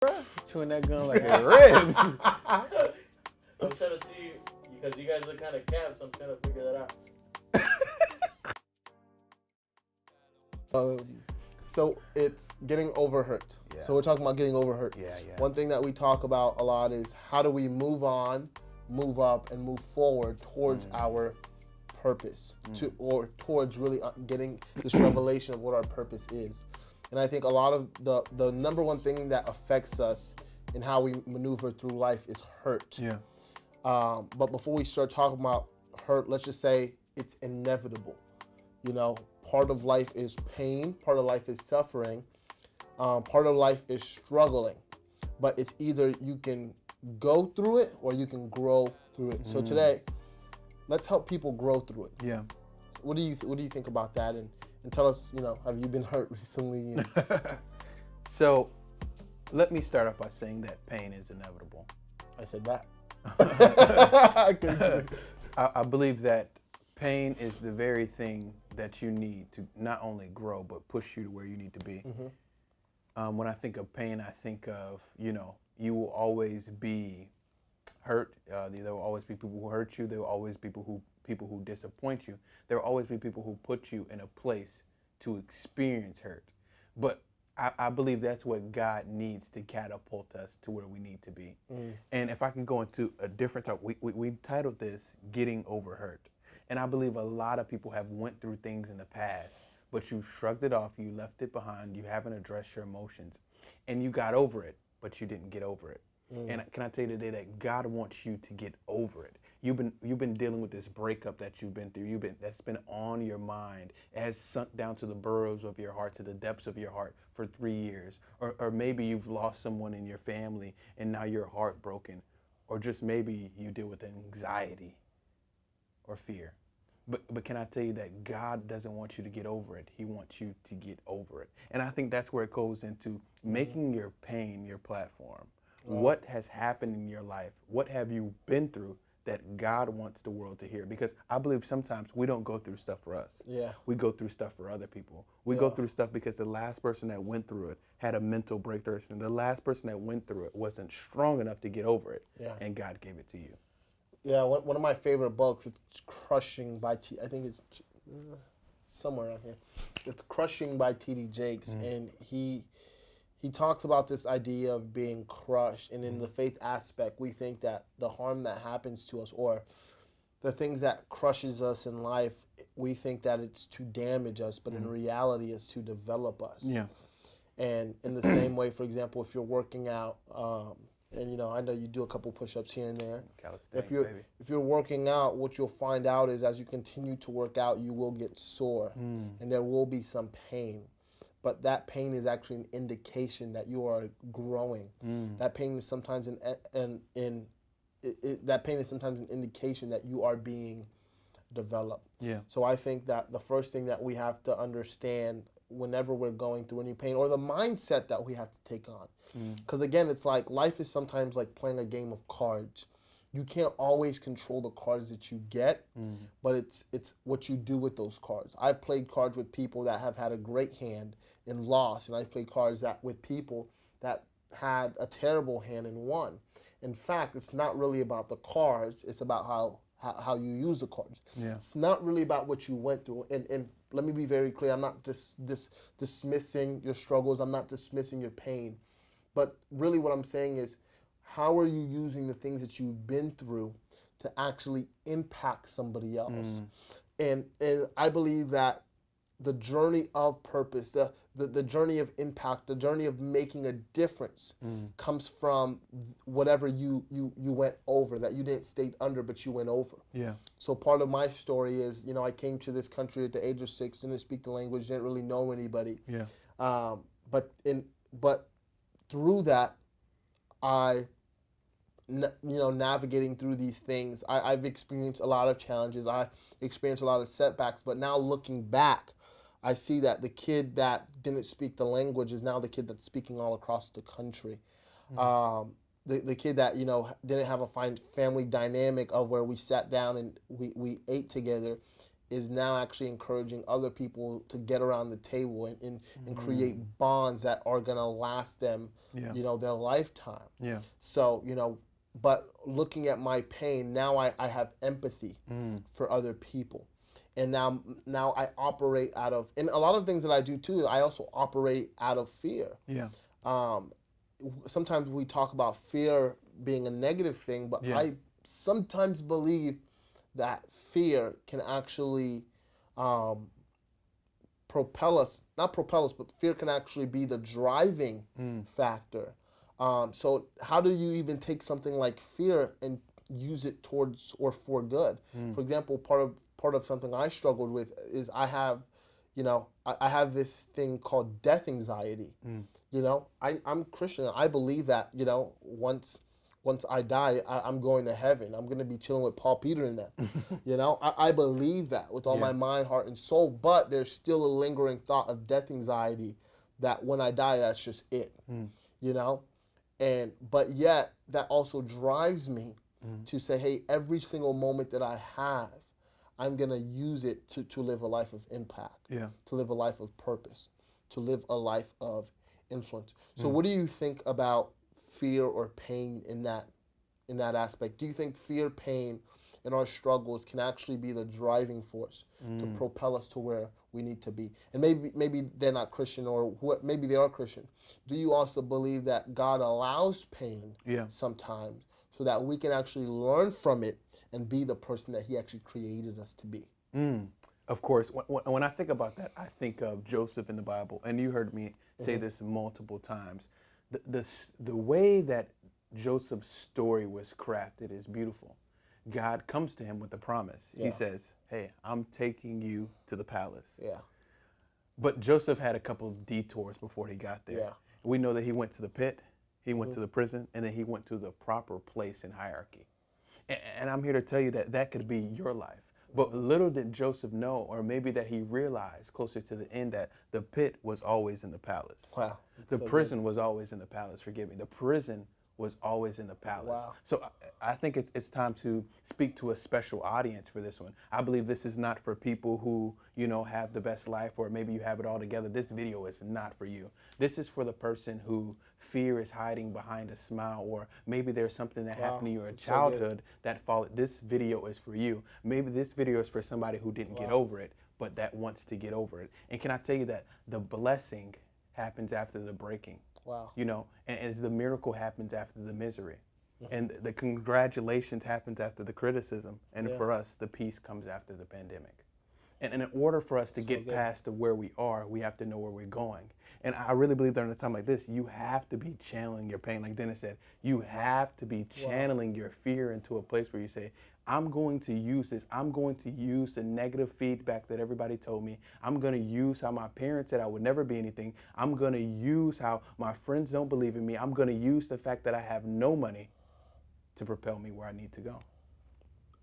Bruh, chewing that gum like it ribs. I'm trying to see because you guys look kind of caps. I'm trying to figure that out. So it's getting over hurt. Yeah. So we're talking about getting over hurt. Yeah, yeah. One thing that we talk about a lot is how do we move on, move up, and move forward towards our purpose, or towards really getting this revelation of what our purpose is. And I think a lot of the number one thing that affects us in how we maneuver through life is hurt. Yeah. But before we start talking about hurt, let's just say it's inevitable. You know, part of life is pain, part of life is suffering, part of life is struggling. But it's either you can go through it or you can grow through it. So today, let's help people grow through it. Yeah. What do you think about that? And tell us, you know, have you been hurt recently? So, let me start off by saying that pain is inevitable. I said that. I believe that pain is the very thing that you need to not only grow, but push you to where you need to be. When I think of pain, I think of, you know, you will always be hurt. There will always be people who hurt you. There will always be people who disappoint you. There will always be people who put you in a place to experience hurt. But I believe that's what God needs to catapult us to where we need to be. And if I can go into a different topic, we titled this Getting Over Hurt. And I believe a lot of people have went through things in the past, but you shrugged it off, you left it behind, you haven't addressed your emotions, and you got over it, but you didn't get over it. And can I tell you today that God wants you to get over it? You've been dealing with this breakup that you've been through. That's been on your mind. It has sunk down to the burrows of your heart, to the depths of your heart for 3 years. Or maybe you've lost someone in your family and now you're heartbroken. Or just maybe you deal with anxiety or fear. But can I tell you that God doesn't want you to get over it. He wants you to get over it. And I think that's where it goes into making your pain your platform. What has happened in your life? What have you been through that God wants the world to hear? Because I believe sometimes we don't go through stuff for us. Yeah. We go through stuff for other people. We go through stuff because the last person that went through it had a mental breakthrough, and the last person that went through it wasn't strong enough to get over it. Yeah. And God gave it to you. Yeah, one of my favorite books, it's Crushing by I think it's somewhere on here. It's Crushing by T.D. Jakes, and he talks about this idea of being crushed. And in the faith aspect, we think that the harm that happens to us or the things that crushes us in life, we think that it's to damage us, but in reality, it's to develop us. Yeah. And in the same way, for example, if you're working out, and you know, I know you do a couple push-ups here and there. If you're working out, what you'll find out is as you continue to work out, you will get sore, and there will be some pain. But that pain is actually an indication that you are growing. That pain is sometimes that pain is sometimes an indication that you are being developed. Yeah. So I think that the first thing that we have to understand whenever we're going through any pain, or the mindset that we have to take on. Because again, it's like life is sometimes like playing a game of cards. You can't always control the cards that you get, but it's what you do with those cards. I've played cards with people that have had a great hand and lost, and I've played cards with people that had a terrible hand and won. In fact, it's not really about the cards, it's about how you use the cards. Yeah. It's not really about what you went through. And let me be very clear, I'm not just dismissing your struggles, I'm not dismissing your pain. But really what I'm saying is, how are you using the things that you've been through to actually impact somebody else? And I believe that the journey of purpose, the journey of impact, the journey of making a difference comes from whatever you went over, that you didn't stay under, but you went over. Yeah. So part of my story is, you know, I came to this country at the age of 6, didn't speak the language, didn't really know anybody. Yeah. But through that, navigating through these things, I've experienced a lot of challenges. I experienced a lot of setbacks. But now looking back, I see that the kid that didn't speak the language is now the kid that's speaking all across the country. The kid that, you know, didn't have a fine family dynamic of where we sat down and we ate together is now actually encouraging other people to get around the table and create bonds that are going to last them, Yeah. their lifetime. Yeah. So, but looking at my pain, now I have empathy for other people. And now I operate out of, and a lot of things that I do too, I also operate out of fear. Yeah. Sometimes we talk about fear being a negative thing, but Yeah. I sometimes believe that fear can actually propel us, not propel us, but fear can actually be the driving factor. So how do you even take something like fear and use it towards or for good? For example, part of something I struggled with is I have this thing called death anxiety. I'm Christian. I believe that, once I die, I'm going to heaven. I'm going to be chilling with Paul Peter and them. I believe that with all my mind, heart, and soul. But there's still a lingering thought of death anxiety that when I die, that's just it. But yet that also drives me to say, hey, every single moment that I have, I'm going to use it to live a life of impact, to live a life of purpose, to live a life of influence. So what do you think about fear or pain in that aspect? Do you think fear, pain, and our struggles can actually be the driving force to propel us to where we need to be? And maybe they're not Christian, or maybe they are Christian. Do you also believe that God allows pain sometimes so that we can actually learn from it and be the person that he actually created us to be? Of course. When I think about that, I think of Joseph in the Bible, and you heard me say this multiple times. The way that Joseph's story was crafted is beautiful. God comes to him with a promise. He says, hey, I'm taking you to the palace. But Joseph had a couple of detours before he got there. We know that he went to the pit, he went to the prison, and then he went to the proper place in hierarchy. And I'm here to tell you that that could be your life. But little did Joseph know, or maybe that he realized closer to the end, that the pit was always in the palace. Wow. The prison was always in the palace, forgive me. The prison was always in the palace. Wow. So I think it's time to speak to a special audience for this one. I believe this is not for people who, have the best life, or maybe you have it all together. This video is not for you. This is for the person who fear is hiding behind a smile, or maybe there's something that happened in your childhood that followed. This video is for you. Maybe this video is for somebody who didn't get over it, but that wants to get over it. And can I tell you that the blessing happens after the breaking? Wow. And as the miracle happens after the misery. And the congratulations happens after the criticism. And for us, the peace comes after the pandemic. And in order for us to get past to where we are, we have to know where we're going. And I really believe that in a time like this, you have to be channeling your pain. Like Denis said, you have to be channeling your fear into a place where you say, I'm going to use this. I'm going to use the negative feedback that everybody told me. I'm going to use how my parents said I would never be anything. I'm going to use how my friends don't believe in me. I'm going to use the fact that I have no money to propel me where I need to go.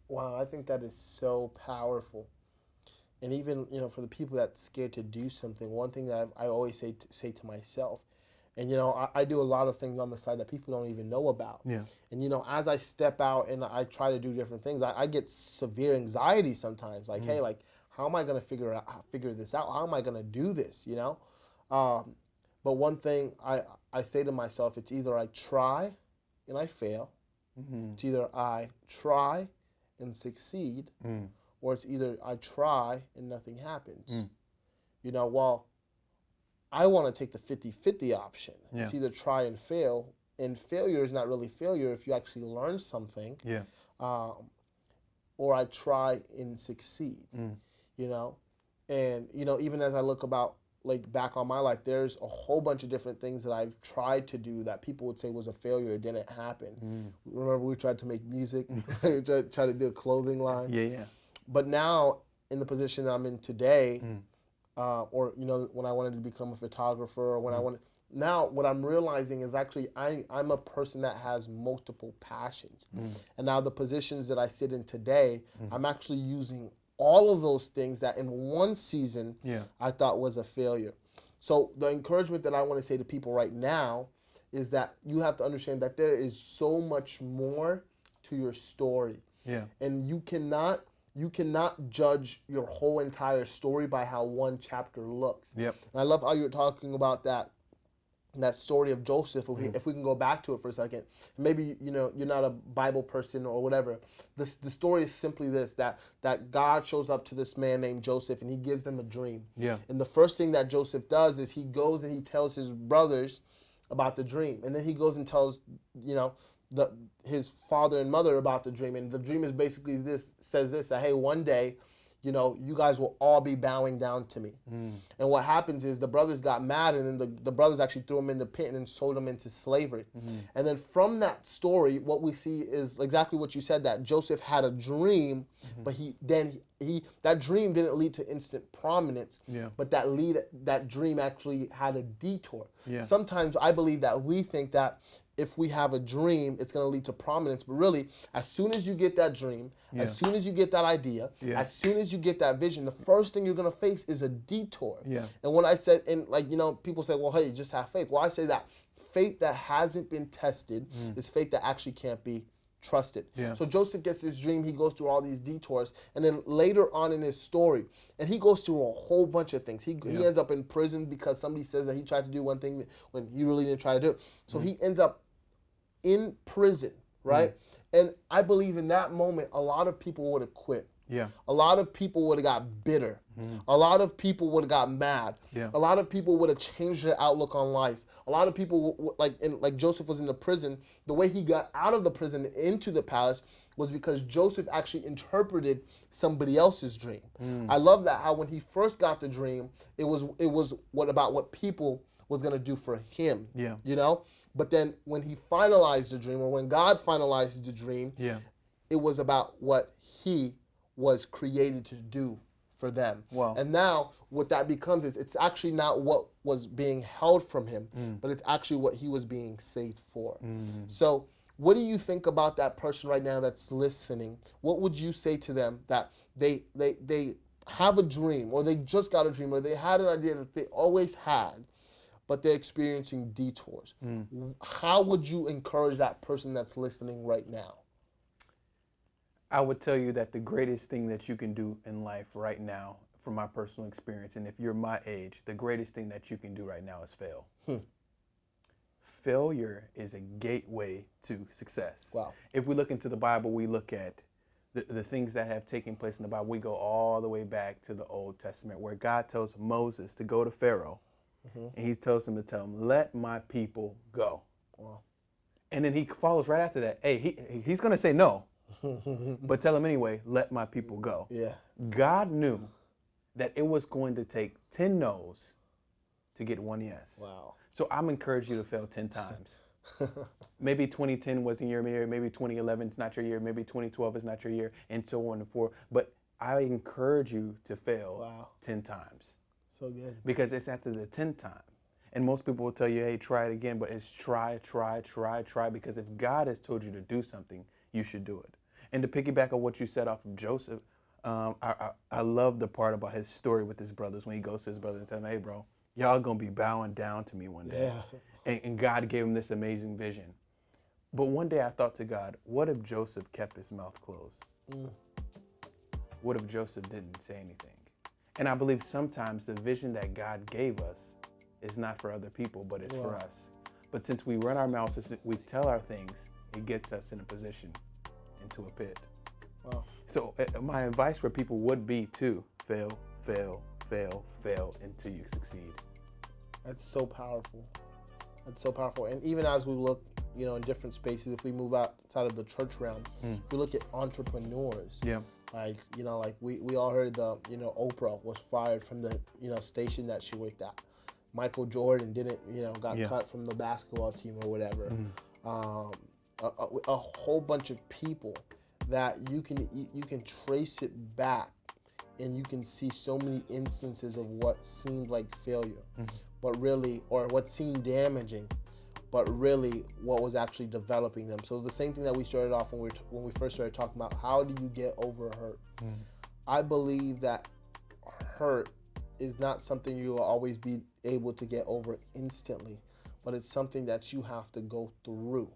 Wow, I think that is so powerful. And even, for the people that's scared to do something, one thing that I always say to myself, and, I do a lot of things on the side that people don't even know about. Yeah. And, as I step out and I try to do different things, I get severe anxiety sometimes. Like, hey, how am I going to figure this out? How am I going to do this, But one thing I say to myself, it's either I try and I fail. It's either I try and succeed, or it's either I try and nothing happens. Well, I want to take the 50-50 option. It's either try and fail, and failure is not really failure if you actually learn something. Or I try and succeed. And even as I look back on my life, there's a whole bunch of different things that I've tried to do that people would say was a failure. It didn't happen. Remember, we tried to make music, we tried to do a clothing line. But now, in the position that I'm in today, or when I wanted to become a photographer, or when I wanted, now what I'm realizing is actually I'm a person that has multiple passions, and now the positions that I sit in today, I'm actually using all of those things that in one season I thought was a failure. So the encouragement that I want to say to people right now is that you have to understand that there is so much more to your story. And you cannot you cannot judge your whole entire story by how one chapter looks. Yep. And I love how you're talking about that story of Joseph. If we can go back to it for a second, maybe you're not a Bible person or whatever. The story is simply this: that God shows up to this man named Joseph and he gives them a dream. Yeah. And the first thing that Joseph does is he goes and he tells his brothers about the dream, and then he goes and tells his father and mother about the dream. And the dream is basically says that, hey, one day, you guys will all be bowing down to me. And what happens is the brothers got mad, and then the brothers actually threw him in the pit and then sold him into slavery. And then from that story, what we see is exactly what you said, that Joseph had a dream, but that dream didn't lead to instant prominence, but that dream actually had a detour. Sometimes I believe that we think that if we have a dream, it's going to lead to prominence. But really, as soon as you get that dream, as soon as you get that idea, as soon as you get that vision, the first thing you're going to face is a detour. And when I said, people say, well, hey, just have faith. Well, I say that faith that hasn't been tested is faith that actually can't be trusted. So Joseph gets this dream, he goes through all these detours, and then later on in his story, and he goes through a whole bunch of things. He ends up in prison because somebody says that he tried to do one thing when he really didn't try to do it. So he ends up in prison, right? And I believe in that moment, a lot of people would have quit. A lot of people would have got bitter. A lot of people would have got mad. A lot of people would have changed their outlook on life. A lot of people, like Joseph was in the prison, the way he got out of the prison into the palace was because Joseph actually interpreted somebody else's dream. I love that, how when he first got the dream, it was what people was going to do for him, But then when he finalized the dream, or when God finalized the dream, it was about what he was created to do for them. Wow. And now what that becomes is it's actually not what was being held from him, but it's actually what he was being saved for. So what do you think about that person right now that's listening? What would you say to them that they have a dream, or they just got a dream, or they had an idea that they always had, but they're experiencing detours? How would you encourage that person that's listening right now? I would tell you that the greatest thing that you can do in life right now, from my personal experience, and if you're my age, the greatest thing that you can do right now is fail. Failure is a gateway to success. Wow. If we look into the Bible, we look at the things that have taken place in the Bible. We go all the way back to the Old Testament, where God tells Moses to go to Pharaoh, and he tells him to tell him, let my people go. Wow. And then he follows right after that. Hey, he's going to say no, but tell him anyway, let my people go. God knew that it was going to take 10 no's to get one yes. Wow. So I'm encouraging you to fail 10 times. Maybe 2010 wasn't your year, maybe 2011 is not your year, maybe 2012 is not your year, and so on and forth. But I encourage you to fail 10 times. So good. Because it's after the 10th time. And most people will tell you, hey, try it again, but it's try, because if God has told you to do something, you should do it. And to piggyback on what you said off of Joseph, I love the part about his story with his brothers, when he goes to his brothers and tells them, hey, bro, y'all going to be bowing down to me one day. And God gave him this amazing vision. But one day I thought to God, what if Joseph kept his mouth closed? What if Joseph didn't say anything? And I believe sometimes the vision that God gave us is not for other people, but it's for us. But since we run our mouths, we tell our things, it gets us in a position, into a pit. Wow. So my advice for people would be to fail until you succeed. That's so powerful. That's so powerful. And even as we look, in different spaces, if we move outside of the church realm, if we look at entrepreneurs, like we all heard Oprah was fired from the, station that she worked at. Michael Jordan got cut from the basketball team or whatever. A whole bunch of people that you can trace it back, and you can see so many instances of what seemed like failure, but really, or what seemed damaging, but really what was actually developing them. So the same thing that we started off when we first started talking about, how do you get over hurt? I believe that hurt is not something you will always be able to get over instantly, but it's something that you have to go through.